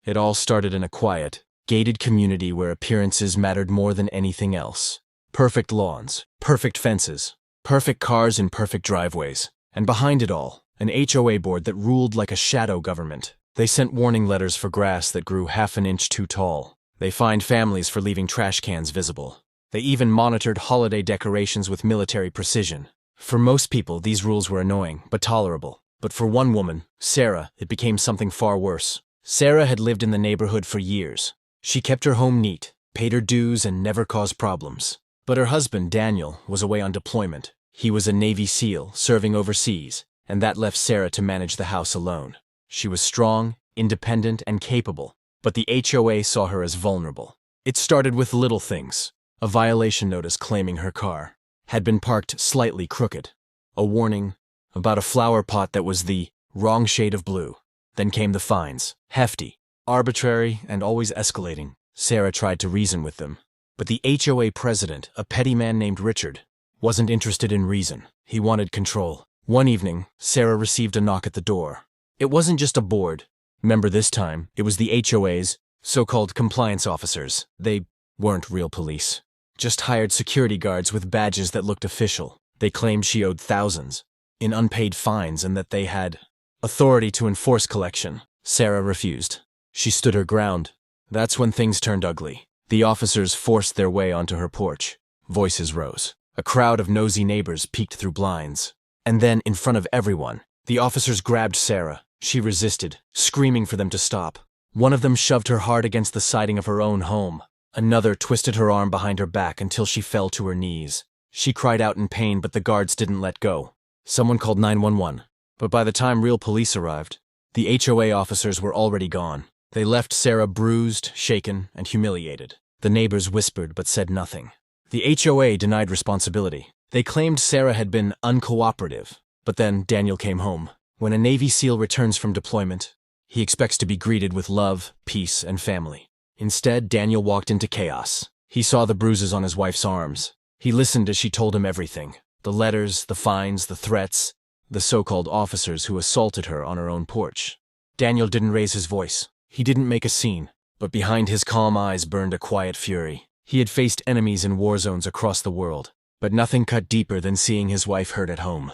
It all started in a quiet, gated community where appearances mattered more than anything else. Perfect lawns, perfect fences, perfect cars in perfect driveways, and behind it all, an HOA board that ruled like a shadow government. They sent warning letters for grass that grew half an inch too tall. They fined families for leaving trash cans visible. They even monitored holiday decorations with military precision. For most people, these rules were annoying, but tolerable. But for one woman, Sarah, it became something far worse. Sarah had lived in the neighborhood for years. She kept her home neat, paid her dues, and never caused problems. But her husband, Daniel, was away on deployment. He was a Navy SEAL, serving overseas, and that left Sarah to manage the house alone. She was strong, independent, and capable, but the HOA saw her as vulnerable. It started with little things. A violation notice claiming her car had been parked slightly crooked. A warning about a flower pot that was the wrong shade of blue. Then came the fines. Hefty, arbitrary, and always escalating. Sarah tried to reason with them. But the HOA president, a petty man named Richard, wasn't interested in reason. He wanted control. One evening, Sarah received a knock at the door. It wasn't just a board member this time. It was the HOA's so-called compliance officers. They weren't real police. Just hired security guards with badges that looked official. They claimed she owed thousands in unpaid fines and that they had authority to enforce collection. Sarah refused. She stood her ground. That's when things turned ugly. The officers forced their way onto her porch. Voices rose. A crowd of nosy neighbors peeked through blinds. And then, in front of everyone, the officers grabbed Sarah. She resisted, screaming for them to stop. One of them shoved her hard against the siding of her own home. Another twisted her arm behind her back until she fell to her knees. She cried out in pain, but the guards didn't let go. Someone called 911. But by the time real police arrived, the HOA officers were already gone. They left Sarah bruised, shaken, and humiliated. The neighbors whispered but said nothing. The HOA denied responsibility. They claimed Sarah had been uncooperative. But then Daniel came home. When a Navy SEAL returns from deployment, he expects to be greeted with love, peace, and family. Instead, Daniel walked into chaos. He saw the bruises on his wife's arms. He listened as she told him everything. The letters, the fines, the threats, the so-called officers who assaulted her on her own porch. Daniel didn't raise his voice. He didn't make a scene. But behind his calm eyes burned a quiet fury. He had faced enemies in war zones across the world, but nothing cut deeper than seeing his wife hurt at home.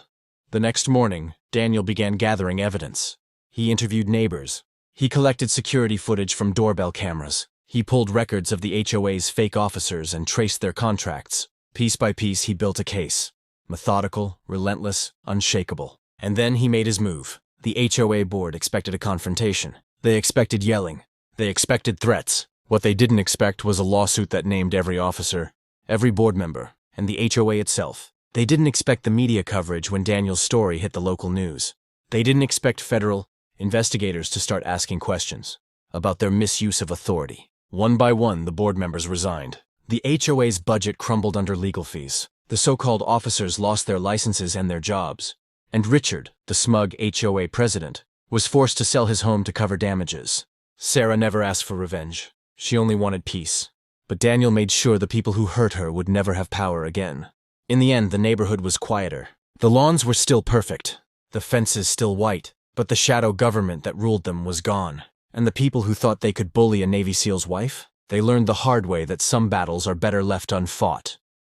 The next morning, Daniel began gathering evidence. He interviewed neighbors. He collected security footage from doorbell cameras. He pulled records of the HOA's fake officers and traced their contracts. Piece by piece, he built a case. Methodical, relentless, unshakable. And then he made his move. The HOA board expected a confrontation. They expected yelling. They expected threats. What they didn't expect was a lawsuit that named every officer, every board member, and the HOA itself. They didn't expect the media coverage when Daniel's story hit the local news. They didn't expect federal investigators to start asking questions about their misuse of authority. One by one, the board members resigned. The HOA's budget crumbled under legal fees. The so-called officers lost their licenses and their jobs. And Richard, the smug HOA president, was forced to sell his home to cover damages. Sarah never asked for revenge. She only wanted peace. But Daniel made sure the people who hurt her would never have power again. In the end, the neighborhood was quieter. The lawns were still perfect. The fences still white. But the shadow government that ruled them was gone. And the people who thought they could bully a Navy SEAL's wife? They learned the hard way that some battles are better left unfought.